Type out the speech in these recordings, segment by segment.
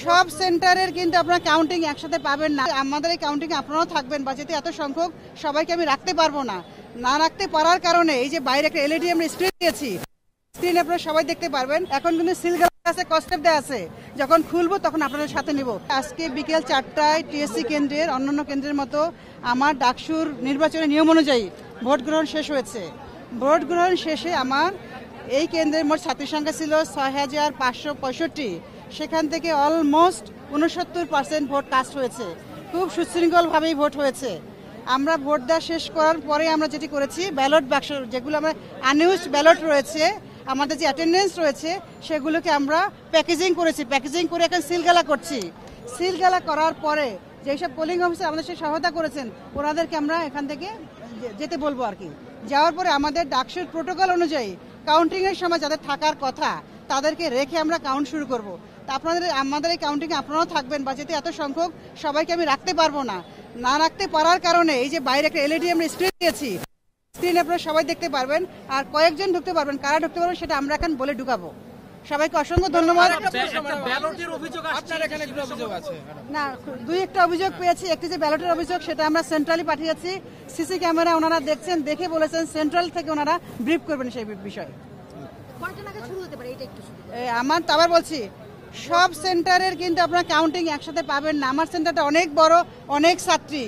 সব সেন্টারের কিন্তু আপনারা কাউন্টিং একসাথে পাবেন না। আমাদের এই কাউন্টিং আপনারাও থাকবেন, বা যেহেতু এত সংখ্যক সবাইকে আমি রাখতে পারবো না রাখতে পারার কারণে এই যে বাইরে একটা এলইডি আমরা স্ক্রিন দিয়েছি, স্ক্রিন আপনারা সবাই দেখতে পারবেন। এখন কিন্তু সিলগালা আছে, কস্টেপ দেওয়া আছে, যখন খুলবো তখন আপনাদের সাথে নিব। আজকে বিকেল 4টায় টিএসসি কেন্দ্রের অন্যান্য কেন্দ্রের মতো আমার ডাকসুর নির্বাচনের নিয়ম অনুযায়ী ভোট গ্রহণ শেষ হয়েছে। ভোট গ্রহণ শেষে আমার এই কেন্দ্রের মোট ছাত্রী সংখ্যা ছিল ৬,৫৬৫, সেখান থেকে অলমোস্ট ৬৯% ভোট কাস্ট হয়েছে। খুব সুশৃঙ্খলভাবেই ভোট হয়েছে। আমরা ভোট দেওয়া শেষ করার পরে আমরা যেটি করেছি, ব্যালট বাক্স যেগুলো আমরা আনইউজড ব্যালট রয়েছে, আমাদের যে অ্যাটেন্ডেন্স রয়েছে সেগুলোকে আমরা প্যাকেজিং করেছি। প্যাকেজিং করে এখন সিলগালা করছি। সিলগালা করার পরে যেসব পোলিং অফিসার আমাদের সাথে সহায়তা করেছেন ওনাদেরকে আমরা এখান থেকে যেতে বলবো আর কি। যাওয়ার পরে আমাদের ডাকসুর প্রোটোকল অনুযায়ী কাউন্টিংয়ের সময় যাদের থাকার কথা তাদেরকে রেখে আমরা কাউন্ট শুরু করব। তা আমাদের এই কাউন্টিংয়ে আপনারাও থাকবেন, বা যেহেতু এত সংখ্যক সবাইকে আমি রাখতে পারবো না রাখতে পারার কারণে এই যে বাইরে একটা এলইডি আমরা স্ক্রিন দিয়েছি, স্ক্রিন আপনারা সবাই দেখতে পারবেন। আর কয়েকজন ঢুকতে পারবেন, কারা ঢুকতে পারবেন সেটা আমরা এখন বলে ঢুকাবো। সবাইকে অসংখ্য ধন্যবাদ। না, দুই একটা অভিযোগ পেয়েছি। একটি যে ব্যালটের অভিযোগ সেটা আমরা সেন্ট্রালি পাঠিয়েছি। সিসি ক্যামেরা ওনারা দেখছেন, দেখে বলেছেন সেন্ট্রাল থেকে ওনারা ব্রিফ করবেন সেই বিষয়ে। আমার তো আবার বলছি, সব সেন্টারের কিন্তু আপনারা কাউন্টিং একসাথে পাবেন না। আমার সেন্টারটা অনেক বড়, অনেক ছাত্রী,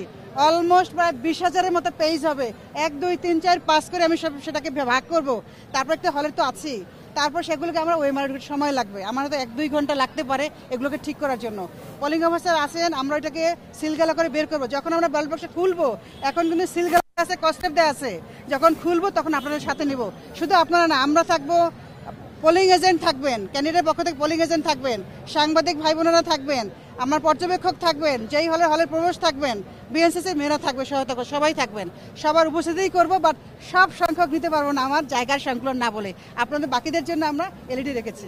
অলমোস্ট প্রায় 20,000-এর মতো পেজ হবে। 1, 2, 3, 4, 5 করে আমি সেটাকে ভাগ করব। তারপর একটা হলের তো আছি, তারপর সেগুলোকে আমরা ওয়েমার সময় লাগবে, আমার তো 1-2 ঘন্টা লাগতে পারে এগুলোকে ঠিক করার জন্য। পোলিং অফিসার আসেন, আমরা ওইটাকে সিলগালা করে বের করবো। যখন আমরা ব্যালট বাক্স খুলবো, এখন কিন্তু সিলগালা আছে, কস্টেপ দেওয়া আছে, যখন খুলবো তখন আপনাদের সাথে নিব। শুধু আপনারা না, আমরা থাকবো, পোলিং এজেন্ট থাকবেন, ক্যান্ডিডেটের পক্ষ থেকে পোলিং এজেন্ট থাকবেন, সাংবাদিক ভাই বোনেরা থাকবেন, আমার পর্যবেক্ষক থাকবেন, যেই হলের প্রবেশ থাকবেন, বিএনসিসি মেয়েরা থাকবে, সহায়তা সবাই থাকবেন। সবার উপস্থিতিই করবো, বাট সব সংখ্যক নিতে পারবো না আমার জায়গার সংকুলন না বলে। আপনাদের বাকিদের জন্য আমরা এলইডি রেখেছি।